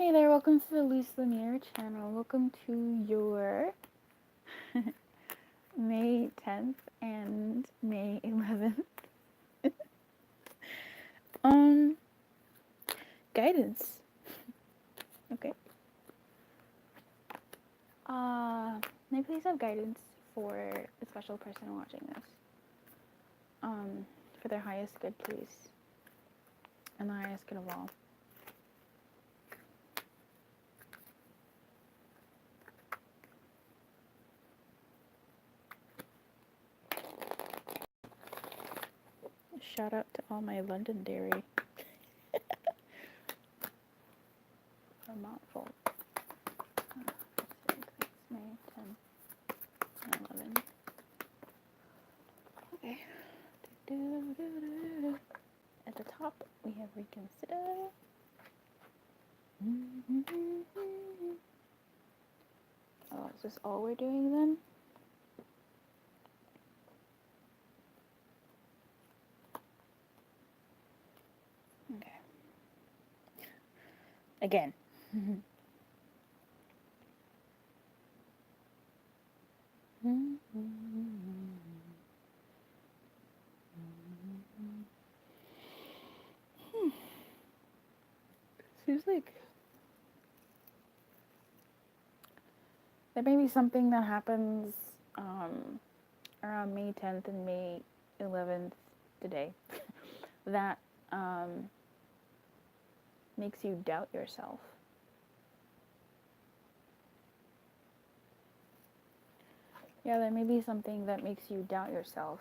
Hey there, welcome to the Lumiere channel. Welcome to your May 10th and May 11th um guidance. Okay. May I please have guidance for a special person watching this? For their highest good, please. And the highest good of all. Shout out to all my Londonderry. Vermont folk. May 10th and 11th. Okay. At the top, we have reconsider. Oh, is this all we're doing then? Okay. Again. Seems like there may be something that happens around May 10th and May 11th today that makes you doubt yourself. Yeah, there may be something that makes you doubt yourself.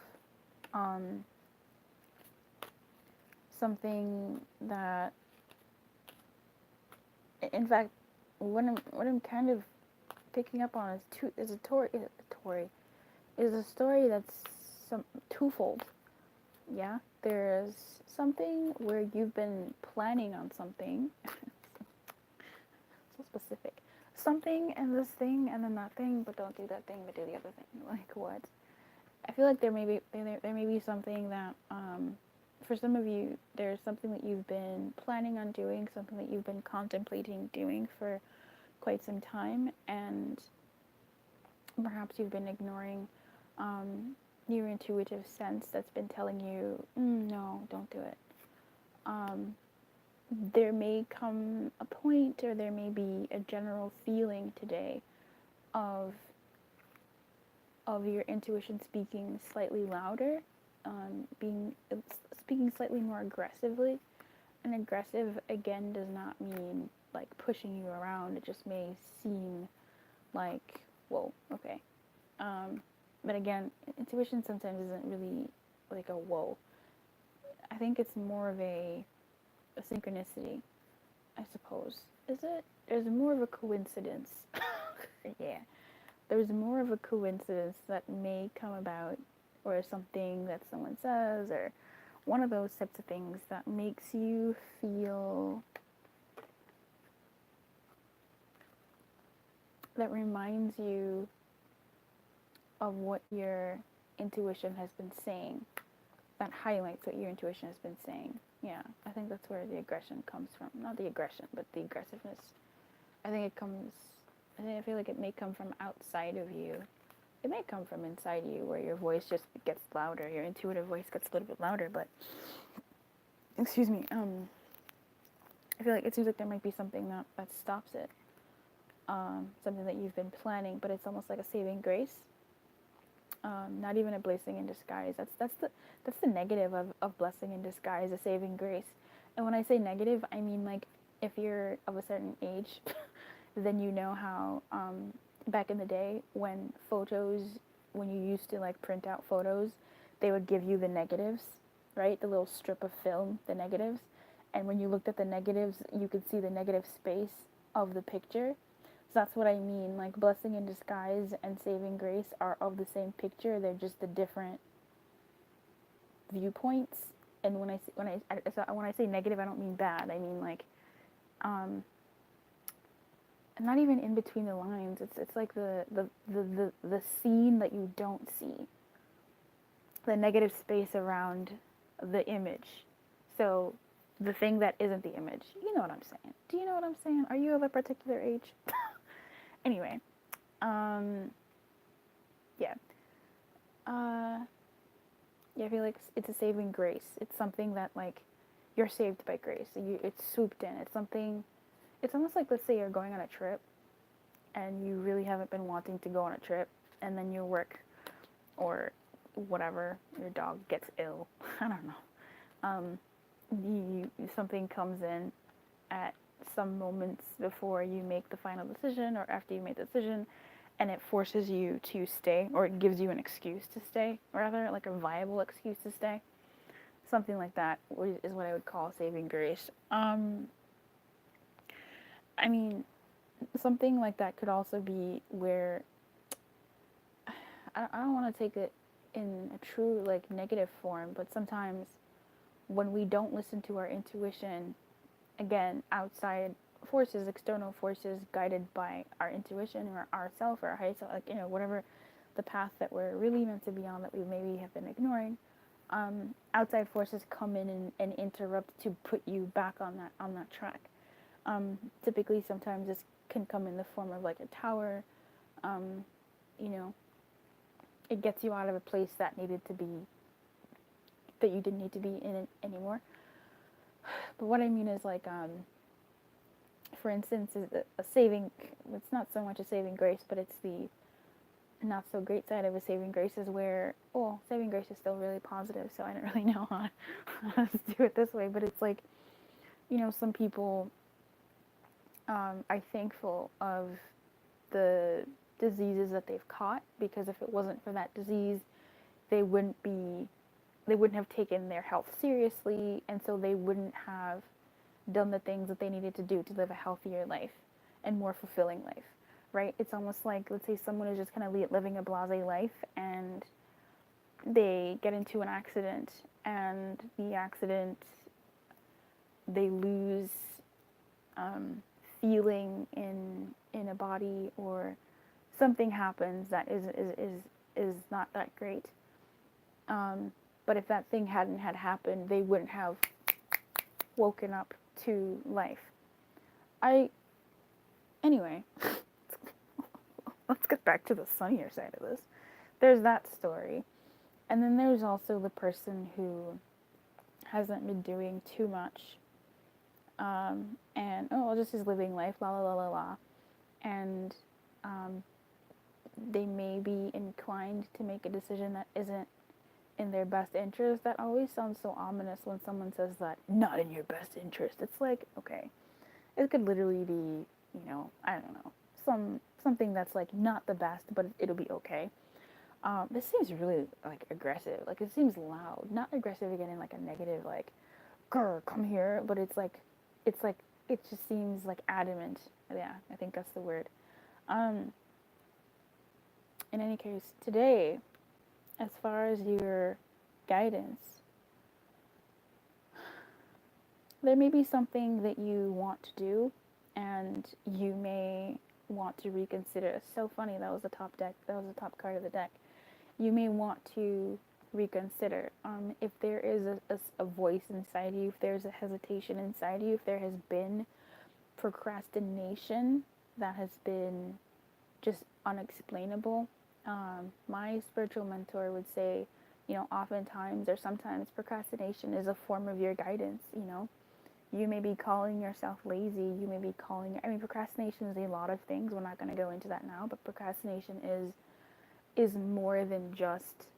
Something that, in fact, what I'm kind of picking up on is a story that's twofold. Yeah, there's something where you've been planning on something, so specific, something and this thing and then that thing, but don't do that thing, but do the other thing. Like what? I feel like there may be something that for some of you, there's something that you've been planning on doing, something that you've been contemplating doing for quite some time, and perhaps you've been ignoring your intuitive sense that's been telling you, no, don't do it. There may come a point, or there may be a general feeling today of your intuition speaking slightly louder, speaking slightly more aggressively. And aggressive again does not mean like pushing you around. It just may seem like, whoa, okay. But again, intuition sometimes isn't really like a whoa. I think it's more of a synchronicity, I suppose. Is it? There's more of a coincidence. Yeah. There's more of a coincidence that may come about, or something that someone says, or one of those types of things that makes you feel, that reminds you of what your intuition has been saying, that highlights what your intuition has been saying. Yeah, I think that's where the aggression comes from. Not the aggression, but the aggressiveness. I feel like it may come from outside of you. It may come from inside you, where your voice just gets louder, your intuitive voice gets a little bit louder, but, excuse me, I feel like it seems like there might be something that stops it. Something that you've been planning, but it's almost like a saving grace. Not even a blessing in disguise. That's the negative of blessing in disguise, a saving grace. And when I say negative, I mean like if you're of a certain age, then you know how back in the day when you used to like print out photos, they would give you the negatives, right? The little strip of film, the negatives. And when you looked at the negatives, you could see the negative space of the picture. So that's what I mean. Like blessing in disguise and saving grace are of the same picture. They're just the different viewpoints. And when I say negative, I don't mean bad. I mean like, not even in between the lines. It's like the scene that you don't see. The negative space around the image. So the thing that isn't the image. You know what I'm saying? Do you know what I'm saying? Are you of a particular age? Anyway, um, yeah. Uh, yeah, I feel like it's a saving grace. It's something that like you're saved by grace. It's swooped in. It's something. It's almost like, let's say you're going on a trip and you really haven't been wanting to go on a trip, and then your work or whatever, your dog gets ill. I don't know. Um, something comes in at some moments before you make the final decision or after you make the decision, and it forces you to stay, or it gives you an excuse to stay, rather, like a viable excuse to stay. Something like that is what I would call saving grace. I mean, something like that could also be where I don't want to take it in a true like negative form, but sometimes when we don't listen to our intuition, again, outside forces, external forces guided by our intuition or ourself or our higher self, like, whatever the path that we're really meant to be on that we maybe have been ignoring, outside forces come in and interrupt to put you back on that track. Typically, sometimes this can come in the form of like a tower. Um, you know, it gets you out of a place that you didn't need to be in it anymore. But what I mean is like, for instance, is a saving. It's not so much a saving grace, but it's the not so great side of a saving grace is where, well, saving grace is still really positive, so I don't really know how to do it this way, but it's like, some people are thankful of the diseases that they've caught, because if it wasn't for that disease, they wouldn't have taken their health seriously, and so they wouldn't have done the things that they needed to do to live a healthier life and more fulfilling life, right? It's almost like, let's say someone is just kind of living a blasé life, and they get into an accident, and the accident, they lose feeling in a body, or something happens that is not that great. But if that thing hadn't had happened, they wouldn't have woken up to life. Anyway, let's get back to the sunnier side of this. There's that story. And then there's also the person who hasn't been doing too much, and just is living life, la la la la la, and they may be inclined to make a decision that isn't in their best interest. That always sounds so ominous when someone says that, not in your best interest. It's like, okay, it could literally be, I don't know, something that's like not the best, but it'll be okay. This seems really like aggressive. Like, it seems loud, not aggressive again in like a negative, like, grr, come here. But it's like, it just seems like adamant. Yeah, I think that's the word. In any case, today, as far as your guidance, there may be something that you want to do, and you may want to reconsider. It's so funny, that was the top deck. That was the top card of the deck. You may want to reconsider. If there is a voice inside you, if there's a hesitation inside you, if there has been procrastination that has been just unexplainable, my spiritual mentor would say, oftentimes or sometimes procrastination is a form of your guidance. You may be calling yourself lazy. You may be procrastination is a lot of things. We're not going to go into that now, but procrastination is more than just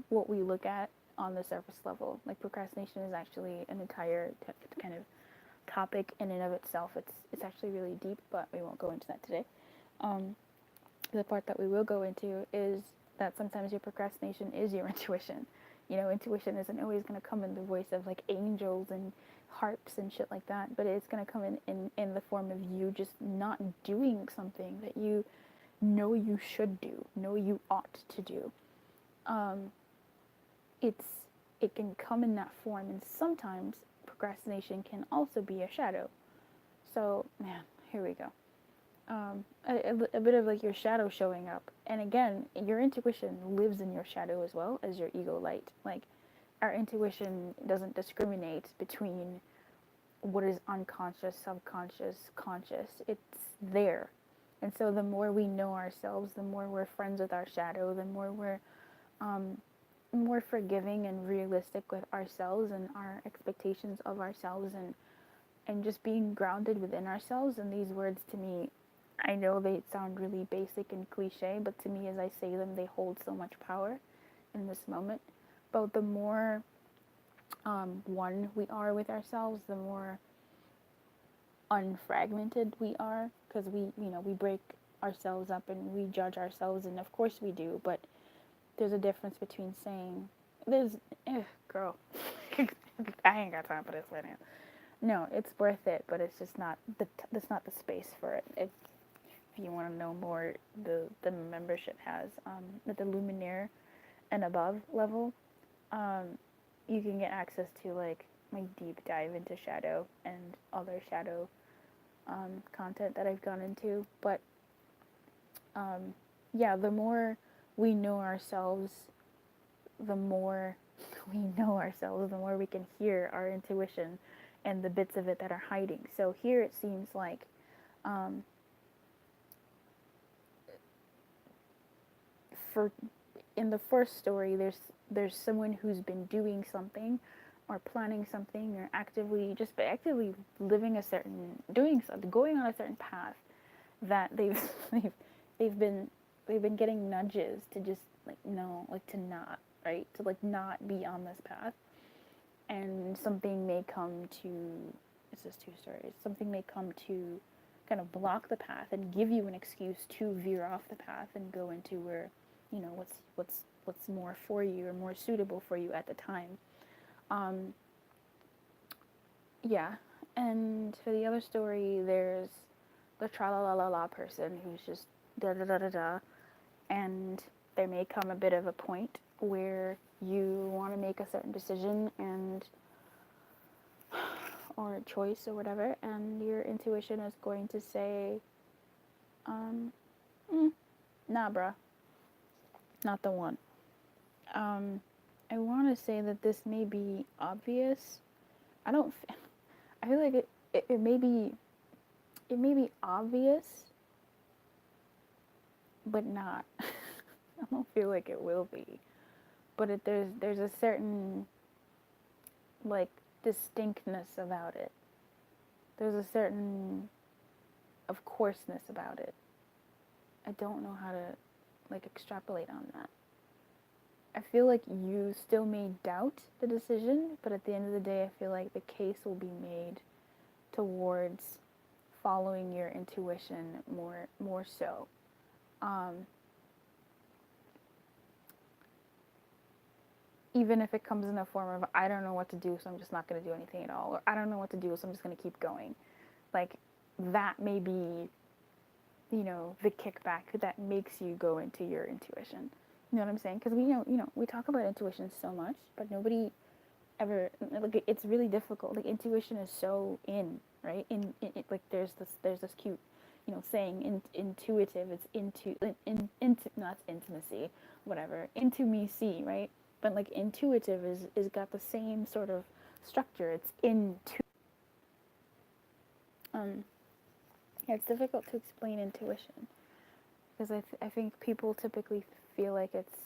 what we look at on the surface level. Like, procrastination is actually an entire kind of topic in and of itself. It's actually really deep, but we won't go into that today. The part that we will go into is that sometimes your procrastination is your intuition. Intuition isn't always going to come in the voice of like angels and harps and shit like that, but it's going to come in the form of you just not doing something that you know you should do, know you ought to do. It can come in that form, and sometimes procrastination can also be a shadow. So, man, here we go. A bit of like your shadow showing up, and again, your intuition lives in your shadow as well as your ego light. Like, our intuition doesn't discriminate between what is unconscious, subconscious, conscious. It's there. And so the more we know ourselves, the more we're friends with our shadow, the more we're um, more forgiving and realistic with ourselves and our expectations of ourselves, and just being grounded within ourselves. And these words to me, I know they sound really basic and cliche, but to me as I say them, they hold so much power in this moment. But the more one we are with ourselves, the more unfragmented we are, because we break ourselves up and we judge ourselves, and of course we do, but there's a difference between saying there's girl I ain't got time for this right now. No, it's worth it, but it's just not that's not the space for it. If you want to know more, the membership has at the Lumiere and above level, you can get access to like my deep dive into shadow and other shadow content that I've gone into. But yeah, the more we know ourselves, the more the more we can hear our intuition and the bits of it that are hiding. So here it seems like for in the first story, there's someone who's been doing something or planning something or actively living a certain doing something, going on a certain path that they've they've been they've been getting nudges to just like no, like to not, right, to like not be on this path. And something may come to, it's just two stories, something may come to kind of block the path and give you an excuse to veer off the path and go into where, you know, what's more for you or more suitable for you at the time. Yeah. And for the other story, there's the tra la la la la person who's just da da da da da, and there may come a bit of a point where you want to make a certain decision and or choice or whatever, and your intuition is going to say, nah, bruh, not the one. I want to say that this may be obvious. I don't. I feel like it may be. It may be obvious, but not. I don't feel like it will be. But there's a certain like distinctness about it. There's a certain of courseness about it. I don't know how to like extrapolate on that. I feel like you still may doubt the decision, but at the end of the day, I feel like the case will be made towards following your intuition more so. Even if it comes in the form of I don't know what to do, so I'm just not going to do anything at all, or I don't know what to do, so I'm just going to keep going. Like that may be, you know, the kickback that makes you go into your intuition. You know what I'm saying? Because we talk about intuition so much, but nobody ever like it's really difficult. Like intuition is so right. Like there's this cute, you know, saying intuitive. It's into not intimacy, whatever. Into me see, right? But like intuitive is got the same sort of structure. It's into. Yeah, it's difficult to explain intuition because I think people typically feel like it's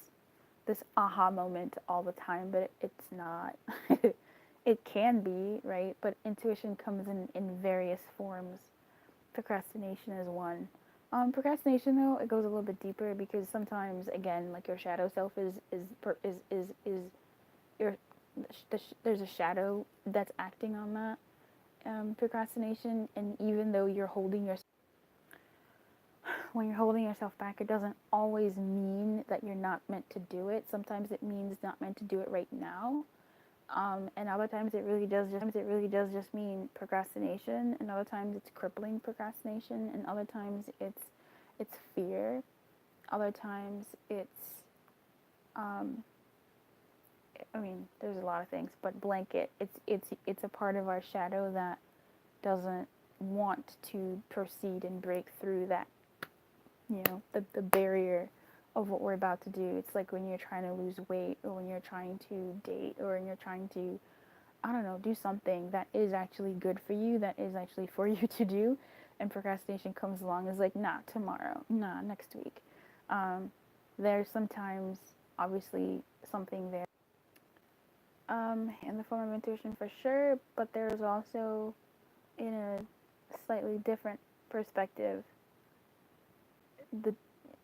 this aha moment all the time, but it's not. It can be, right? But intuition comes in various forms. Procrastination is one. Procrastination though, it goes a little bit deeper because sometimes again, like your shadow self is your there's a shadow that's acting on that procrastination, and even though you're holding yourself when you're holding yourself back, it doesn't always mean that you're not meant to do it. Sometimes it means not meant to do it right now. And other times it really does just mean procrastination, and other times it's crippling procrastination, and other times it's fear. Other times it's I mean, there's a lot of things, but blanket, it's a part of our shadow that doesn't want to proceed and break through that, you know, the barrier of what we're about to do. It's like when you're trying to lose weight, or when you're trying to date, or when you're trying to, I don't know, do something that is actually good for you, that is actually for you to do, and procrastination comes along, is like, nah, tomorrow, nah, next week. There's sometimes, obviously, something there in the form of intuition for sure, but there's also, in a slightly different perspective,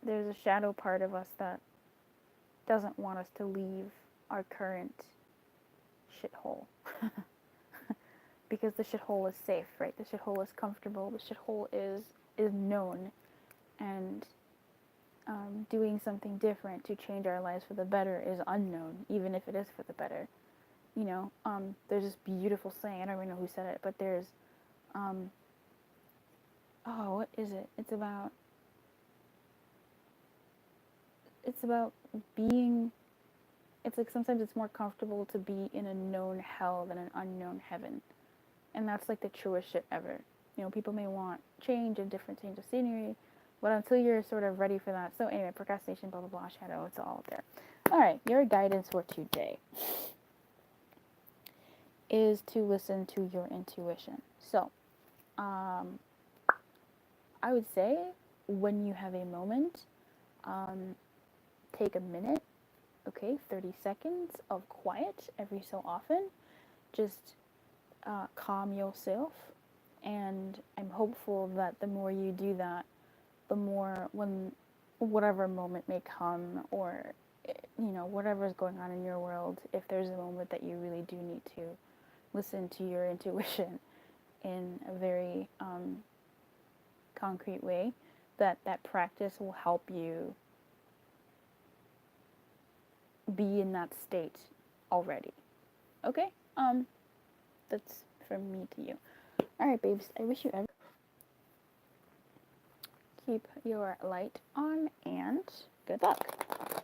there's a shadow part of us that doesn't want us to leave our current shithole. Because the shithole is safe, right? The shithole is comfortable. The shithole is known, and doing something different to change our lives for the better is unknown, even if it is for the better. You know, there's this beautiful saying. I don't even know who said it, but there's, what is it? It's about being. It's like sometimes it's more comfortable to be in a known hell than an unknown heaven. And that's like the truest shit ever. You know, people may want change and different change of scenery, but until you're sort of ready for that. So anyway, procrastination, blah, blah, blah, shadow, it's all there. All right, your guidance for today is to listen to your intuition. So, I would say when you have a moment, take a minute, okay, 30 seconds of quiet every so often. Just calm yourself, and I'm hopeful that the more you do that, the more, when whatever moment may come, or whatever is going on in your world, if there's a moment that you really do need to listen to your intuition in a very concrete way, that practice will help you be in that state already. Okay? That's from me to you. Alright, babes, I wish you ever keep your light on, and good luck.